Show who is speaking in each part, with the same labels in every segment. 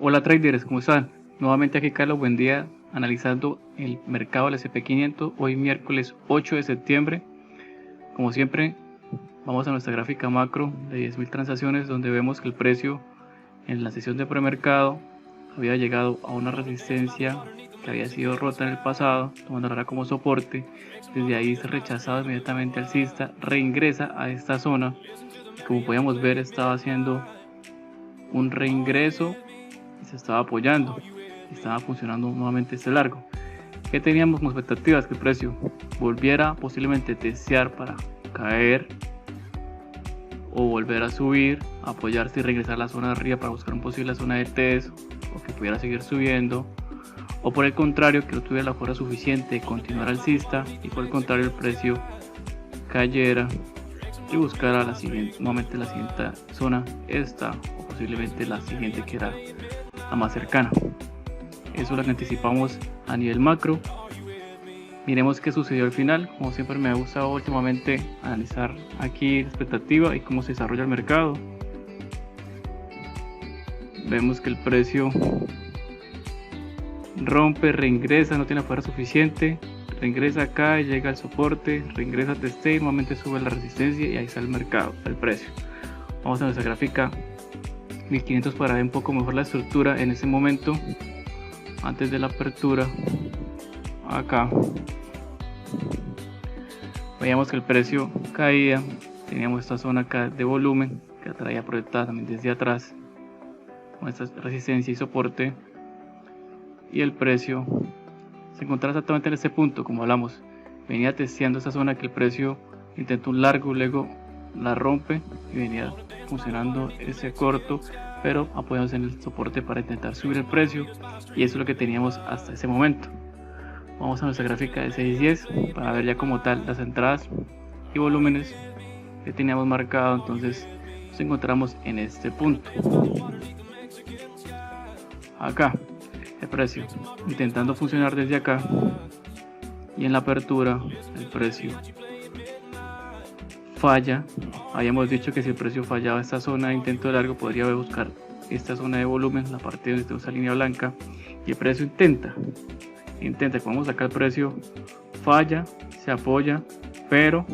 Speaker 1: Hola traders, ¿cómo están? Nuevamente aquí Carlos, buen día, analizando el mercado del S&P 500, hoy miércoles 8 de septiembre. Como siempre, vamos a nuestra gráfica macro de 10.000 transacciones, donde vemos que el precio en la sesión de premercado había llegado a una resistencia que había sido rota en el pasado, tomándola como soporte. Desde ahí se rechazado inmediatamente alcista, reingresa a esta zona. Como podíamos ver, estaba haciendo un reingreso y se estaba apoyando, estaba funcionando nuevamente este largo. ¿Qué teníamos como expectativas? Que el precio volviera posiblemente testear para caer o volver a subir, apoyarse y regresar a la zona de arriba para buscar una posible zona de test, o que pudiera seguir subiendo, o por el contrario que no tuviera la fuerza suficiente de continuar alcista y por el contrario el precio cayera y buscara la siguiente, nuevamente la siguiente zona, esta o posiblemente la siguiente, que era la más cercana. Eso es lo que anticipamos a nivel macro. Miremos qué sucedió al final. Como siempre me ha gustado últimamente analizar aquí la expectativa y cómo se desarrolla el mercado. Vemos que el precio rompe, reingresa, no tiene fuerza suficiente, reingresa acá, llega al soporte, reingresa, testea y nuevamente sube la resistencia y ahí está el mercado, el precio. Vamos a nuestra gráfica 1500 para ver un poco mejor la estructura en ese momento. Antes de la apertura, acá veíamos que el precio caía, teníamos esta zona acá de volumen que traía proyectada también desde atrás con esta resistencia y soporte, y el precio se encontraba exactamente en este punto. Como hablamos, venía testeando esta zona que el precio intentó un largo, luego la rompe y venía funcionando ese corto, pero apoyándose en el soporte para intentar subir el precio, y eso es lo que teníamos hasta ese momento. Vamos a nuestra gráfica de 6-10 para ver ya como tal las entradas y volúmenes que teníamos marcado. Entonces nos encontramos en este punto, acá el precio intentando funcionar desde acá, y en la apertura el precio falla. Habíamos dicho que si el precio fallaba esta zona de intento de largo, podría buscar esta zona de volumen, la parte donde está esa línea blanca, y el precio intenta, como vamos acá, el precio falla, se apoya, pero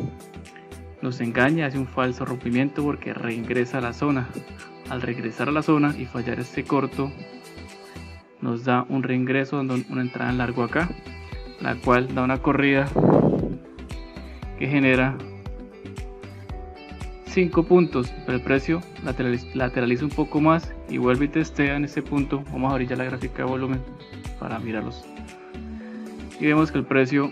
Speaker 1: nos engaña, hace un falso rompimiento porque reingresa a la zona. Al regresar a la zona y fallar este corto, nos da un reingreso, dando una entrada en largo acá, la cual da una corrida que genera 5 puntos, pero el precio lateraliza un poco más y vuelve y testea en este punto. Vamos a abrir ya la gráfica de volumen para mirarlos, y vemos que el precio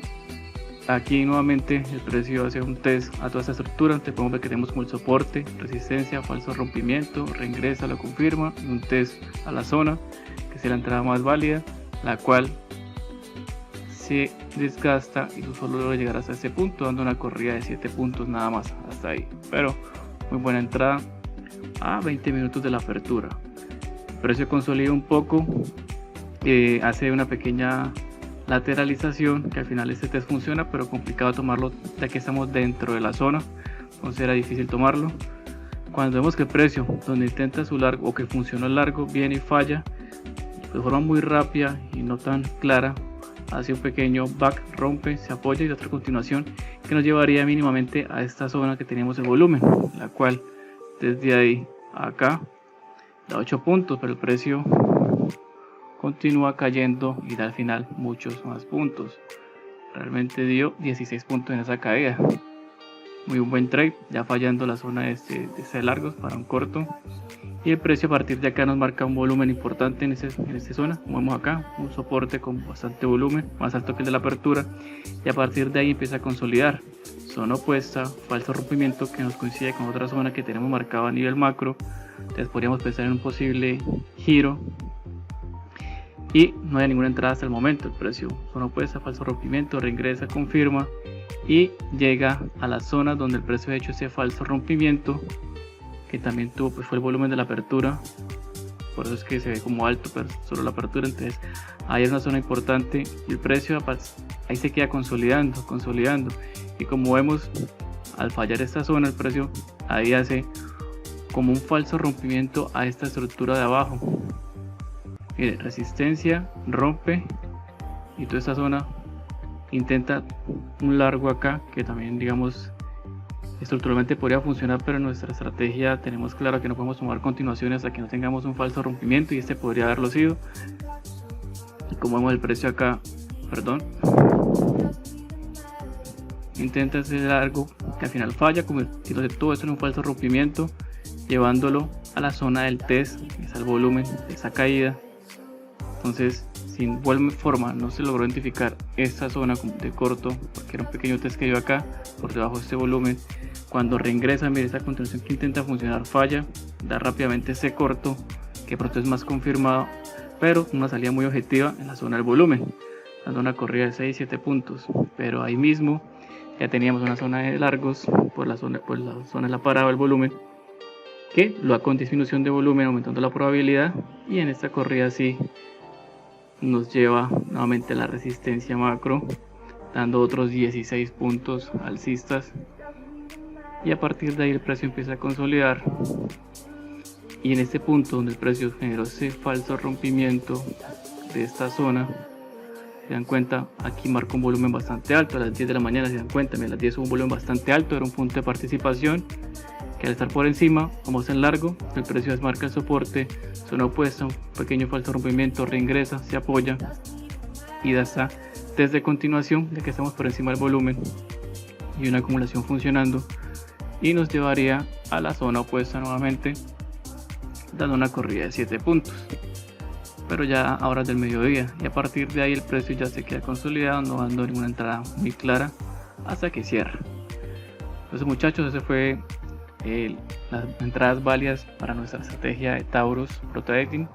Speaker 1: aquí nuevamente, el precio hace un test a toda esta estructura. Entonces podemos ver que tenemos como el soporte, resistencia, falso rompimiento, reingresa, lo confirma, y un test a la zona que es la entrada más válida, la cual se desgasta y solo logra llegar hasta este punto, dando una corrida de 7 puntos nada más hasta ahí, pero muy buena entrada a 20 minutos de la apertura. El precio consolida un poco, hace una pequeña lateralización, que al final este test funciona, pero complicado tomarlo ya que estamos dentro de la zona, entonces era difícil tomarlo. Cuando vemos que el precio donde intenta su largo o que funcionó el largo viene y falla de forma muy rápida y no tan clara, hace un pequeño back, rompe, se apoya y otra continuación que nos llevaría mínimamente a esta zona que teníamos el volumen, la cual desde ahí acá da 8 puntos, pero el precio continúa cayendo y da al final muchos más puntos. Realmente dio 16 puntos en esa caída. Muy un buen trade, ya fallando la zona de este largos para un corto, y el precio a partir de acá nos marca un volumen importante en esta zona. Como vemos acá, un soporte con bastante volumen, más alto que el de la apertura, y a partir de ahí empieza a consolidar zona opuesta, falso rompimiento que nos coincide con otra zona que tenemos marcado a nivel macro. Entonces podríamos pensar en un posible giro, y no hay ninguna entrada hasta el momento. El precio, zona opuesta, falso rompimiento, reingresa, confirma y llega a la zona donde el precio ha hecho ese falso rompimiento, que también tuvo, pues fue el volumen de la apertura, por eso es que se ve como alto, pero solo la apertura. Entonces ahí es una zona importante y el precio ahí se queda consolidando, y como vemos, al fallar esta zona el precio ahí hace como un falso rompimiento a esta estructura de abajo, Mire, resistencia, rompe y toda esta zona intenta un largo acá, que también digamos estructuralmente podría funcionar, pero en nuestra estrategia tenemos claro que no podemos tomar continuaciones hasta que no tengamos un falso rompimiento, y este podría haberlo sido. Y como vemos el precio acá, perdón, intenta hacer largo, que al final falla, convirtiéndose todo esto en un falso rompimiento, llevándolo a la zona del test, que es el volumen de esa caída. Entonces, si de igual forma no se logró identificar esta zona de corto, porque era un pequeño test que dio acá por debajo de este volumen, cuando reingresa, mire, esta continuación que intenta funcionar falla, da rápidamente ese corto, que pronto es más confirmado, pero una salida muy objetiva en la zona del volumen, dando una corrida de 6-7 puntos. Pero ahí mismo ya teníamos una zona de largos por la zona de la parada del volumen, que lo da con disminución de volumen, aumentando la probabilidad, y en esta corrida sí nos lleva nuevamente a la resistencia macro, dando otros 16 puntos alcistas, y a partir de ahí el precio empieza a consolidar. Y en este punto donde el precio generó ese falso rompimiento de esta zona, se dan cuenta, aquí marca un volumen bastante alto. A las 10 de la mañana se dan cuenta, a las 10 hubo un volumen bastante alto, era un punto de participación que al estar por encima, vamos en largo, el precio desmarca el soporte, zona opuesta, un pequeño falso rompimiento, reingresa, se apoya y da esta desde continuación de que estamos por encima del volumen y una acumulación funcionando, y nos llevaría a la zona opuesta nuevamente, dando una corrida de 7 puntos, pero ya a horas del mediodía, y a partir de ahí el precio ya se queda consolidado, no dando ninguna entrada muy clara hasta que cierra. Entonces, muchachos, ese fue las entradas válidas para nuestra estrategia de Taurus Pro Trading.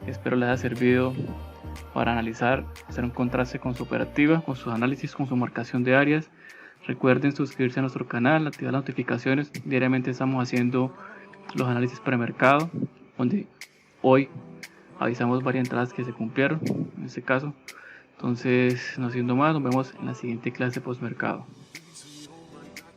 Speaker 1: Espero les haya servido para analizar, hacer un contraste con su operativa, con sus análisis, con su marcación de áreas. Recuerden suscribirse a nuestro canal, activar las notificaciones. Diariamente estamos haciendo los análisis premercado, donde hoy avisamos varias entradas que se cumplieron en este caso. Entonces, no siendo más, nos vemos en la siguiente clase postmercado.